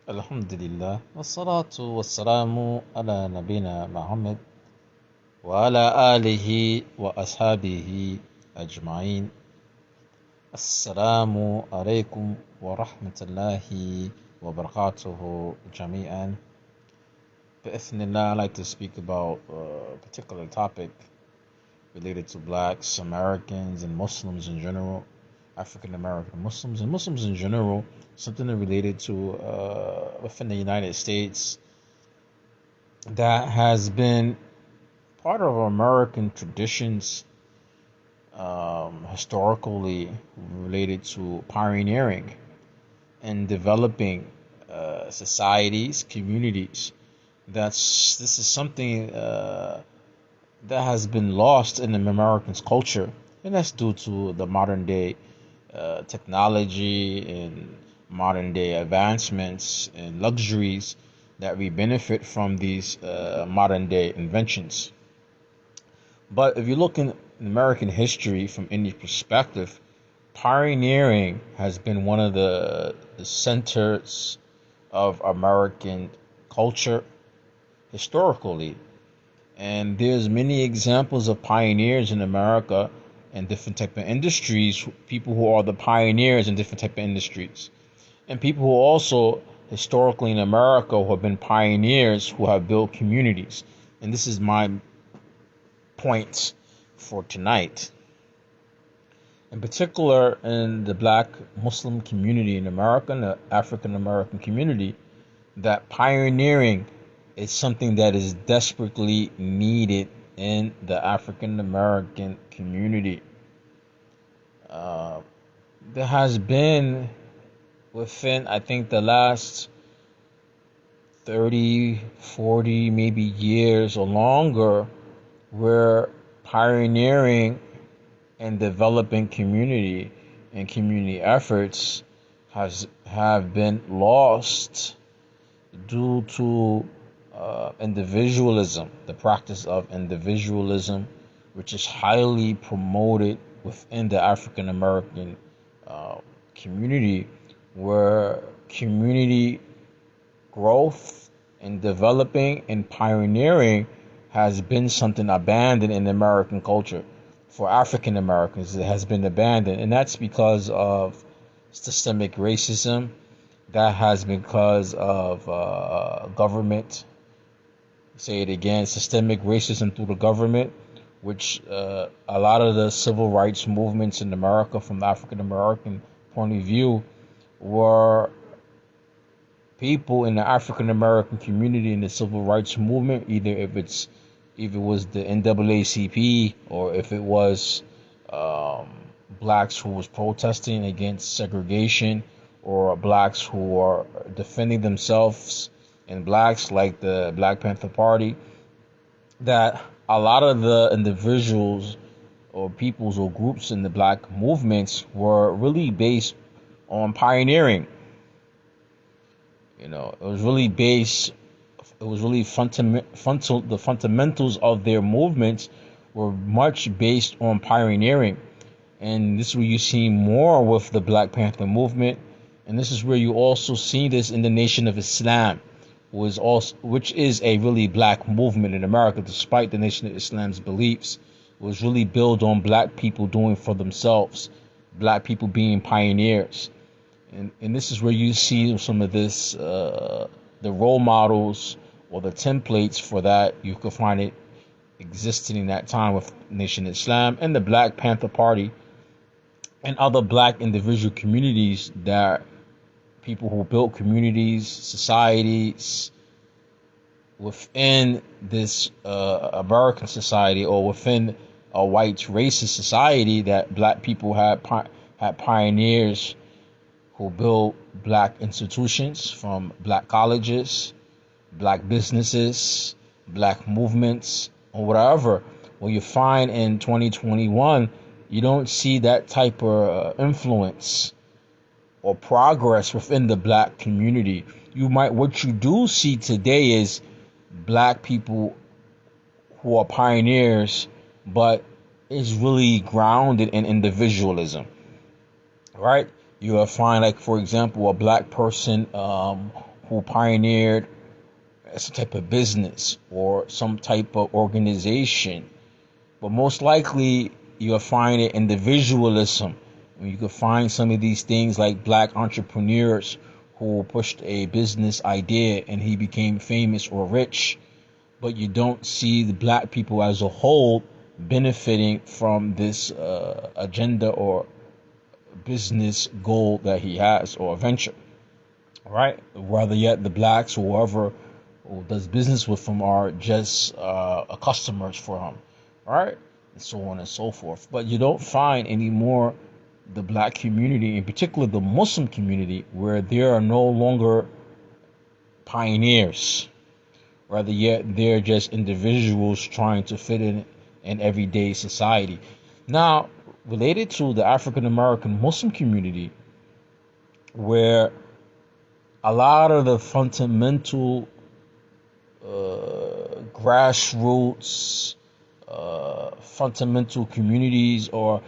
الحمد لله والصلاة والسلام على نبينا محمد وعلى آله وأصحابه أجمعين. السلام عليكم ورحمة الله وبركاته جميعا. بإذن الله, I'd like to speak about a particular topic related to blacks, Americans, and Muslims in general, African American Muslims, and Muslims in general, something related to within the United States that has been part of American traditions, historically related to pioneering and developing societies, communities. This is something that has been lost in the Americans' culture, and that's due to the modern day technology and modern day advancements and luxuries that we benefit from these modern day inventions. But if you look in American history from any perspective, pioneering has been one of the centers of American culture historically. And there's many examples of pioneers in America and different type of industries, people who are the pioneers in different type of industries. And people who also historically in America who have been pioneers who have built communities. And this is my point for tonight. In particular, in the black Muslim community in America and the African American community, that pioneering is something that is desperately needed in the African American community. There has been within, I think, the last 30, 40, maybe years or longer, where pioneering and developing community and community efforts have been lost due to individualism, the practice of individualism, which is highly promoted within the African American community, where community growth and developing and pioneering has been something abandoned in American culture. For African Americans, it has been abandoned, and that's because of systemic racism. That has been because of government. Say it again: systemic racism through the government, which a lot of the civil rights movements in America, from the African American point of view, were people in the African American community in the civil rights movement, either if it was the NAACP or if it was blacks who was protesting against segregation, or blacks who are defending themselves, and blacks like the Black Panther Party, that a lot of the individuals or peoples or groups in the black movements were really based on pioneering. It was really based. It was really fundamental. The fundamentals of their movements were much based on pioneering, and this is where you see more with the Black Panther movement, and this is where you also see this in the Nation of Islam, which is a really black movement in America, despite the Nation of Islam's beliefs. It was really built on black people doing for themselves, black people being pioneers. And this is where you see some of this, the role models or the templates for that. You could find it existing in that time with Nation of Islam and the Black Panther Party and other black individual communities, that people who built communities, societies within this American society, or within a white racist society, that black people had pioneers who built black institutions, from black colleges, black businesses, black movements, or whatever. What you find in 2021, you don't see that type of influence or progress within the black community. What you do see today is black people who are pioneers, but is really grounded in individualism, right? You will find, like, for example, a black person who pioneered some type of business or some type of organization. But most likely, you'll find it individualism. You can find some of these things like black entrepreneurs who pushed a business idea and he became famous or rich, but you don't see the black people as a whole benefiting from this agenda or business goal that he has or venture, right? Rather yet the blacks, whoever who does business with him, are just customers for him, right? And so on and so forth. But you don't find anymore the black community, in particular the Muslim community, where there are no longer pioneers. Rather yet they're just individuals trying to fit in everyday society. Now, related to the African American Muslim community, where a lot of the fundamental grassroots fundamental communities or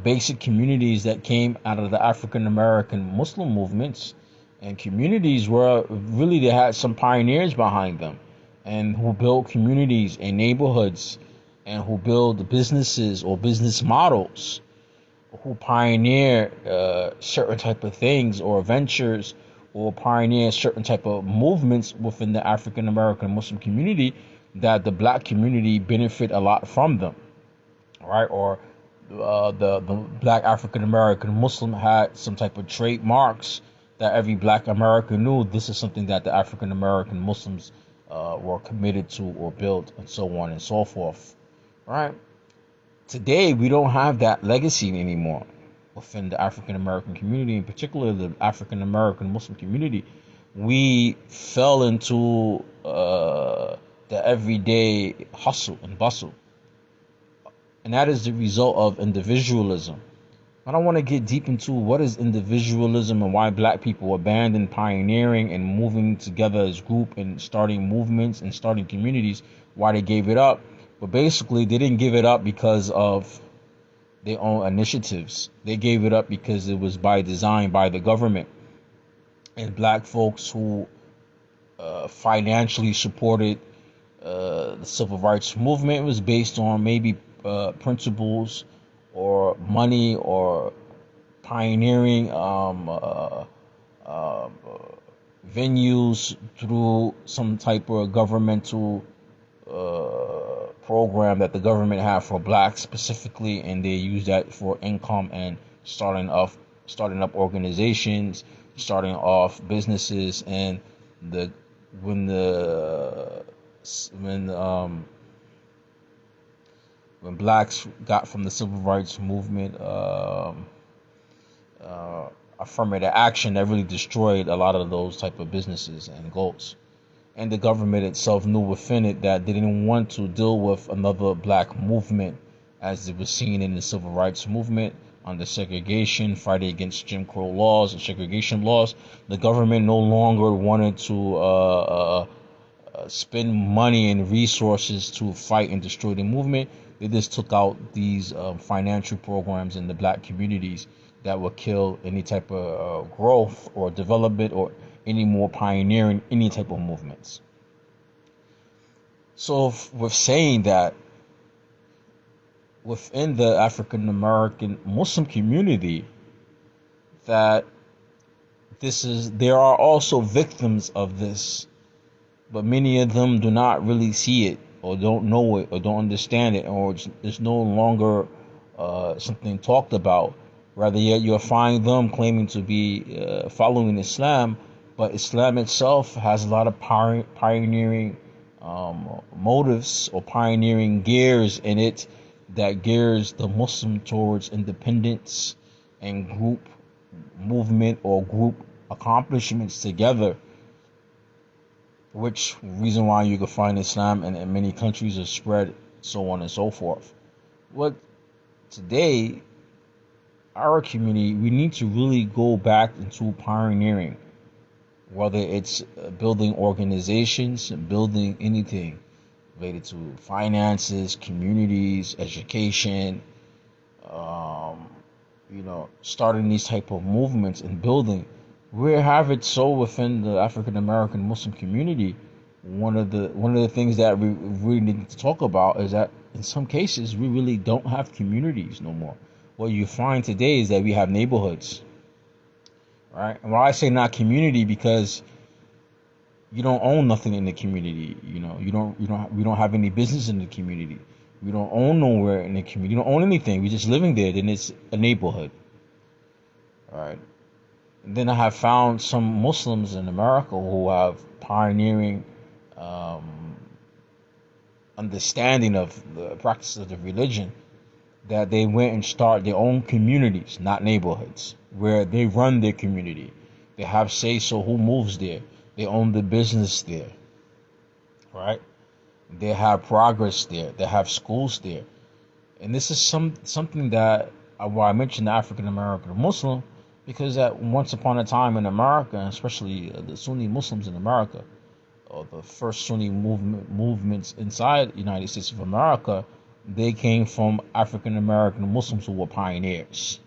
basic communities that came out of the African American Muslim movements and communities where really they had some pioneers behind them and who built communities and neighborhoods and who build businesses or business models, who pioneer certain type of things or ventures or pioneer certain type of movements within the African American Muslim community, that the black community benefit a lot from them, right? Or the black African American Muslim had some type of trademarks that every black American knew this is something that the African American Muslims were committed to or built, and so on and so forth, right? Today we don't have that legacy anymore within the African American community, in particular the African American Muslim community. We fell into the everyday hustle and bustle, and that is the result of individualism. I don't want to get deep into what is individualism and why black people abandoned pioneering and moving together as group and starting movements and starting communities, why they gave it up. But basically they didn't give it up because of their own initiatives. They gave it up because it was by design by the government. And black folks who financially supported the civil rights movement was based on maybe principles or money or pioneering venues through some type of governmental program that the government had for blacks specifically, and they use that for income and starting up organizations, starting off businesses. And the when the when blacks got from the civil rights movement affirmative action, that really destroyed a lot of those type of businesses and goals. And the government itself knew within it that they didn't want to deal with another black movement as it was seen in the civil rights movement under segregation, fighting against Jim Crow laws and segregation laws. The government no longer wanted to spend money and resources to fight and destroy the movement. They just took out these financial programs in the black communities that would kill any type of growth or development or any more pioneering any type of movements. So with saying that, within the African American Muslim community, that there are also victims of this, but many of them do not really see it or don't know it or don't understand it, or it's no longer something talked about. Rather yet you'll find them claiming to be following Islam, but Islam itself has a lot of pioneering motives or pioneering gears in it that gears the Muslim towards independence and group movement or group accomplishments together, which reason why you can find Islam in many countries is spread, so on and so forth. What today, our community, we need to really go back into pioneering, whether it's building organizations, building anything related to finances, communities, education, starting these type of movements and building. we have it so within the African American Muslim community. One of the things that we really need to talk about is that in some cases we really don't have communities no more. What you find today is that we have neighborhoods, right? And why I say not community, because you don't own nothing in the community. We don't have any business in the community. We don't own nowhere in the community. We don't own anything. We're just living there. Then it's a neighborhood, all right? And then I have found some Muslims in America who have pioneering um, understanding of the practice of the religion, that they went and start their own communities, not neighborhoods, where they run their community. They have say so who moves there. They own the business there, right? They have progress there. They have schools there. And this is something that why I mentioned the African American Muslim, because that once upon a time in America, especially the Sunni Muslims in America, or the first Sunni movements inside the United States of America, they came from African American Muslims who were pioneers.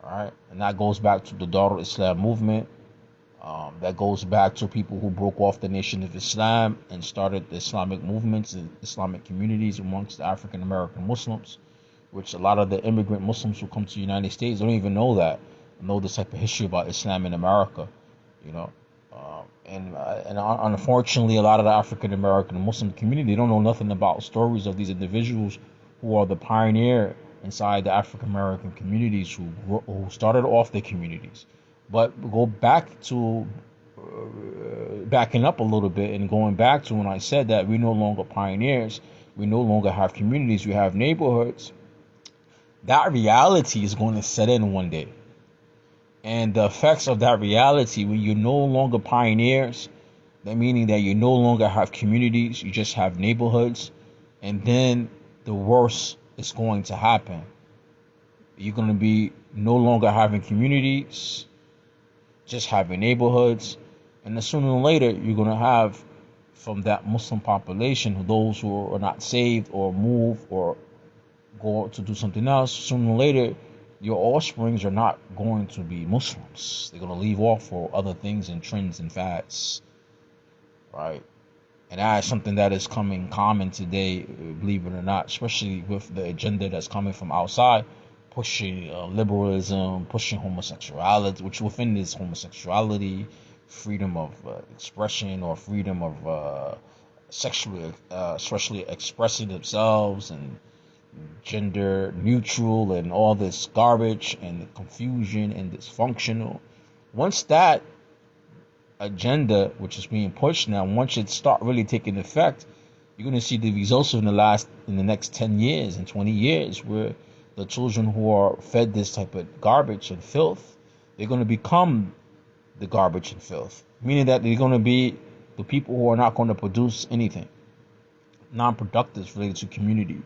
All right, and that goes back to the Darul Islam movement. That goes back to people who broke off the Nation of Islam and started the Islamic movements and Islamic communities amongst the African American Muslims, which a lot of the immigrant Muslims who come to the United States don't even know this type of history about Islam in America, you know. And unfortunately, a lot of the African American Muslim community, they don't know nothing about stories of these individuals who are the pioneer inside the African American communities who started off their communities. But go back to backing up a little bit and going back to when I said that we no longer pioneers, we no longer have communities, we have neighborhoods. That reality is going to set in one day. And the effects of that reality, when you're no longer pioneers, that meaning that you no longer have communities, you just have neighborhoods, and then the worst is going to happen. You're going to be no longer having communities, just having neighborhoods, and then sooner or later you're going to have from that Muslim population, those who are not saved or move or go to do something else, sooner or later your offsprings are not going to be Muslims. They're going to leave off for other things and trends and fads, right? And that is something that is coming common today, believe it or not, especially with the agenda that's coming from outside, pushing liberalism, pushing homosexuality, which within this homosexuality, freedom of expression or freedom of sexually expressing themselves and gender neutral and all this garbage and the confusion and dysfunctional. Once that agenda, which is being pushed now, once it start really taking effect, you're going to see the results in the next 10 years and 20 years, where the children who are fed this type of garbage and filth, they're going to become the garbage and filth, meaning that they're going to be the people who are not going to produce anything non-productive related to community,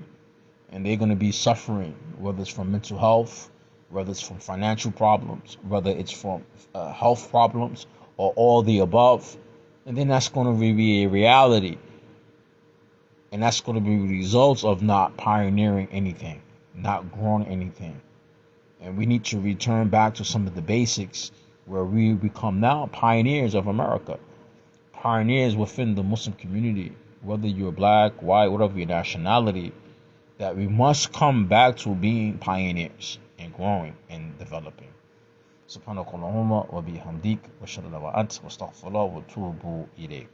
and they're going to be suffering, whether it's from mental health, whether it's from financial problems, whether it's from health problems, or all the above. And then that's going to be a reality, and that's going to be results of not pioneering anything, not growing anything. And we need to return back to some of the basics, where we become now pioneers of America, pioneers within the Muslim community, whether you're black, white, whatever your nationality, that we must come back to being pioneers and growing and developing. سبحانك اللهم وبحمدك واشهد ان لا اله الا انت واستغفر الله واتوب اليك.